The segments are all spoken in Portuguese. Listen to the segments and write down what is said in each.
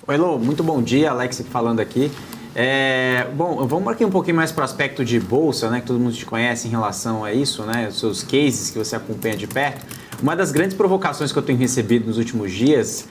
Oi, Elô, muito bom dia, Alex falando aqui. Bom, vamos aqui um pouquinho mais para o aspecto de bolsa, né, que todo mundo te conhece em relação a isso, né, os seus cases que você acompanha de perto. Uma das grandes provocações que eu tenho recebido nos últimos dias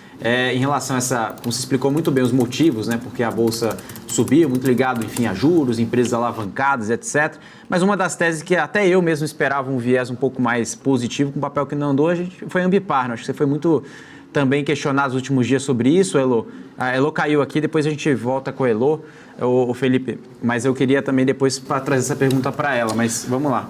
em relação a essa, como você explicou muito bem os motivos, né, porque a bolsa subiu, muito ligado, enfim, a juros, empresas alavancadas, etc. Mas uma das teses que até eu mesmo esperava um viés um pouco mais positivo, com o papel que não andou, foi a Ambipar, né? Acho que você foi muito também questionado nos últimos dias sobre isso, Elô. A Elô caiu aqui, depois a gente volta com a Elô, o Felipe, mas eu queria também depois trazer essa pergunta para ela, mas vamos lá.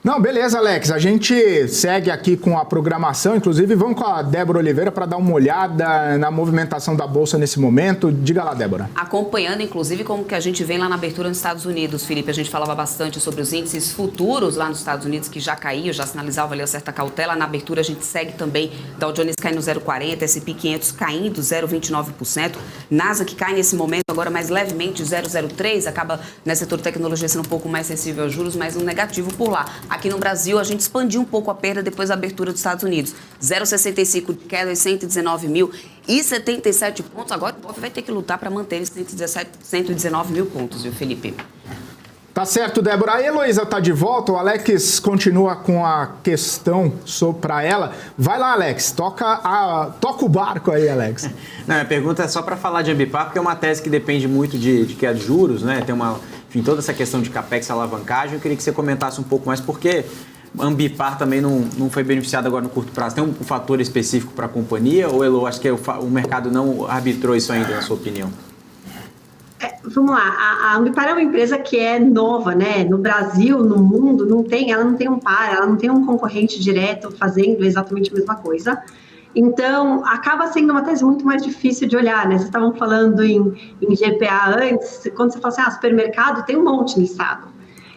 Não, beleza, Alex. A gente segue aqui com a programação. Inclusive, vamos com a Débora Oliveira para dar uma olhada na movimentação da Bolsa nesse momento. Diga lá, Débora. Acompanhando, inclusive, como que a gente vem lá na abertura nos Estados Unidos, Felipe. A gente falava bastante sobre os índices futuros lá nos Estados Unidos, que já caiu, já sinalizava ali uma certa cautela. Na abertura, a gente segue também Dow Jones caindo 0,40%, S&P 500 caindo 0,29%, Nasdaq cai nesse momento agora mais levemente 0,03%, acaba nesse setor de tecnologia sendo um pouco mais sensível a juros, mas um negativo por lá. Aqui no Brasil, a gente expandiu um pouco a perda depois da abertura dos Estados Unidos. 0,65 de queda, 119.077 pontos. Agora o Bob vai ter que lutar para manter esses 119 mil pontos, viu, Felipe? Tá certo, Débora. A Heloísa tá de volta, o Alex continua com a questão para ela. Vai lá, Alex, toca o barco aí, Alex. Não, a pergunta é só para falar de Ambipar, porque é uma tese que depende muito de queda de juros, né? Tem enfim, toda essa questão de capex e alavancagem. Eu queria que você comentasse um pouco mais, porque Ambipar também não foi beneficiado agora no curto prazo. Tem um fator específico para a companhia, ou Elô, acho que o mercado não arbitrou isso ainda, na sua opinião? Vamos lá, a Ambipar é uma empresa que é nova, né? No Brasil, no mundo, ela não tem um par, ela não tem um concorrente direto fazendo exatamente a mesma coisa. Então, acaba sendo uma tese muito mais difícil de olhar, né? Vocês estavam falando em GPA antes, quando você fala assim, supermercado, tem um monte listado.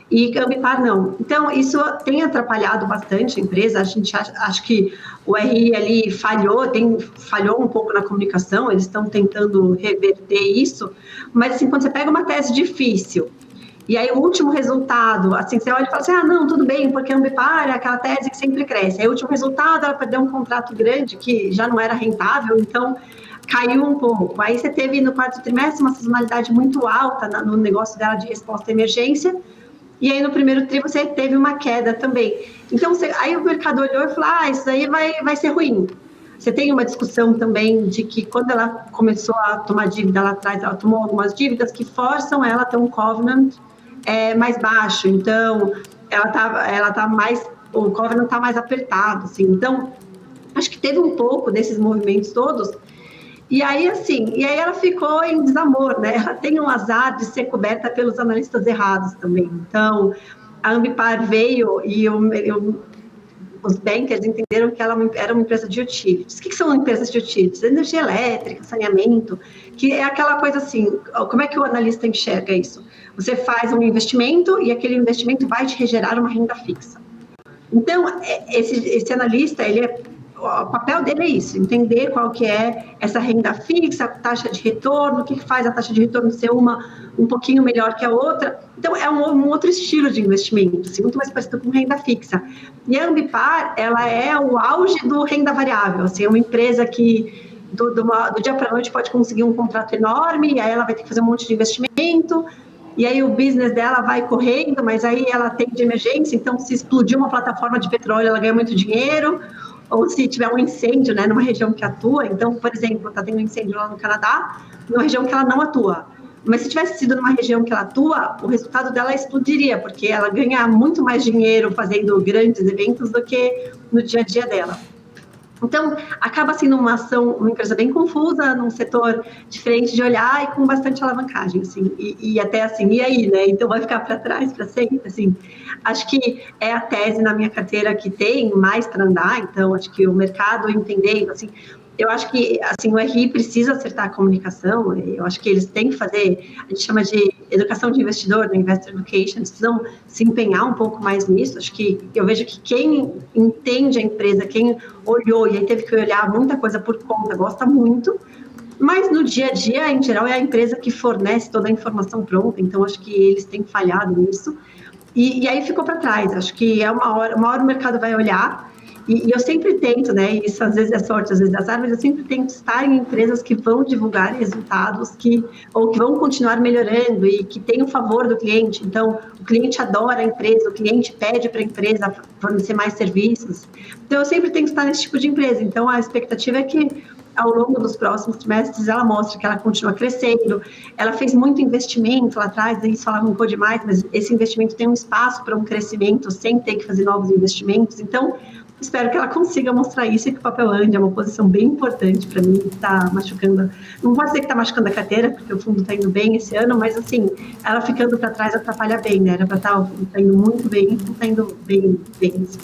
E Ambipar não. Então, isso tem atrapalhado bastante a empresa. A gente acha que o RI ali falhou um pouco na comunicação, eles estão tentando reverter isso. Mas, assim, quando você pega uma tese difícil, e aí o último resultado, assim, você olha e fala assim, não, tudo bem, porque a Ambipar é aquela tese que sempre cresce. Aí o último resultado, ela perdeu um contrato grande que já não era rentável, então caiu um pouco. Aí você teve no quarto trimestre uma sazonalidade muito alta no negócio dela de resposta à emergência, e aí no primeiro tri você teve uma queda também. Então, aí o mercado olhou e falou, isso aí vai ser ruim. Você tem uma discussão também de que quando ela começou a tomar dívida lá atrás, ela tomou algumas dívidas que forçam ela a ter um covenant mais baixo, então o covenant está mais apertado, assim. Então, acho que teve um pouco desses movimentos todos, e aí ela ficou em desamor, né? Ela tem um azar de ser coberta pelos analistas errados também. Então, a Ambipar veio e os bankers entenderam que ela era uma empresa de utilities. O que são empresas de utilities? Energia elétrica, saneamento, que é aquela coisa assim, como é que o analista enxerga isso? Você faz um investimento e aquele investimento vai te gerar uma renda fixa. Então, esse analista, o papel dele é isso, entender qual que é essa renda fixa, a taxa de retorno, o que faz a taxa de retorno ser um pouquinho melhor que a outra. Então, é um outro estilo de investimento, assim, muito mais parecido com renda fixa. E a Ambipar, ela é o auge do renda variável, assim, é uma empresa que do dia para a noite pode conseguir um contrato enorme, e aí ela vai ter que fazer um monte de investimento, e aí o business dela vai correndo, mas aí ela tem de emergência, então se explodir uma plataforma de petróleo, ela ganha muito dinheiro, ou se tiver um incêndio, né, numa região que atua. Então, por exemplo, está tendo um incêndio lá no Canadá, numa região que ela não atua. Mas se tivesse sido numa região que ela atua, o resultado dela explodiria, porque ela ganha muito mais dinheiro fazendo grandes eventos do que no dia a dia dela. Então, acaba sendo uma empresa bem confusa, num setor diferente de olhar e com bastante alavancagem, assim, e até assim, e aí, né? Então, vai ficar para trás, para sempre, assim. Acho que é a tese na minha carteira que tem mais para andar, então, acho que o mercado entendendo, assim, eu acho que, assim, o RI precisa acertar a comunicação, eu acho que eles têm que fazer, a gente chama de educação de investidor, né, Investor Education, eles precisam se empenhar um pouco mais nisso. Acho que eu vejo que quem entende a empresa, quem olhou e aí teve que olhar muita coisa por conta, gosta muito, mas no dia a dia, em geral, é a empresa que fornece toda a informação pronta, então acho que eles têm falhado nisso, e aí ficou para trás. Acho que uma hora o mercado vai olhar E eu sempre tento, né, isso às vezes é sorte, às vezes é azar, mas eu sempre tento estar em empresas que vão divulgar resultados, ou que vão continuar melhorando e que tem o favor do cliente. Então, o cliente adora a empresa, o cliente pede para a empresa fornecer mais serviços. Então, eu sempre tento estar nesse tipo de empresa. Então, a expectativa é que, ao longo dos próximos trimestres, ela mostre que ela continua crescendo. Ela fez muito investimento lá atrás, eles falavam um pouco demais, mas esse investimento tem um espaço para um crescimento sem ter que fazer novos investimentos. Então, espero que ela consiga mostrar isso e que o Papelândia é uma posição bem importante para mim, que está machucando, não pode dizer que está machucando a carteira, porque o fundo está indo bem esse ano, mas assim, ela ficando para trás atrapalha bem, né? Era para estar indo muito bem, não está indo bem assim.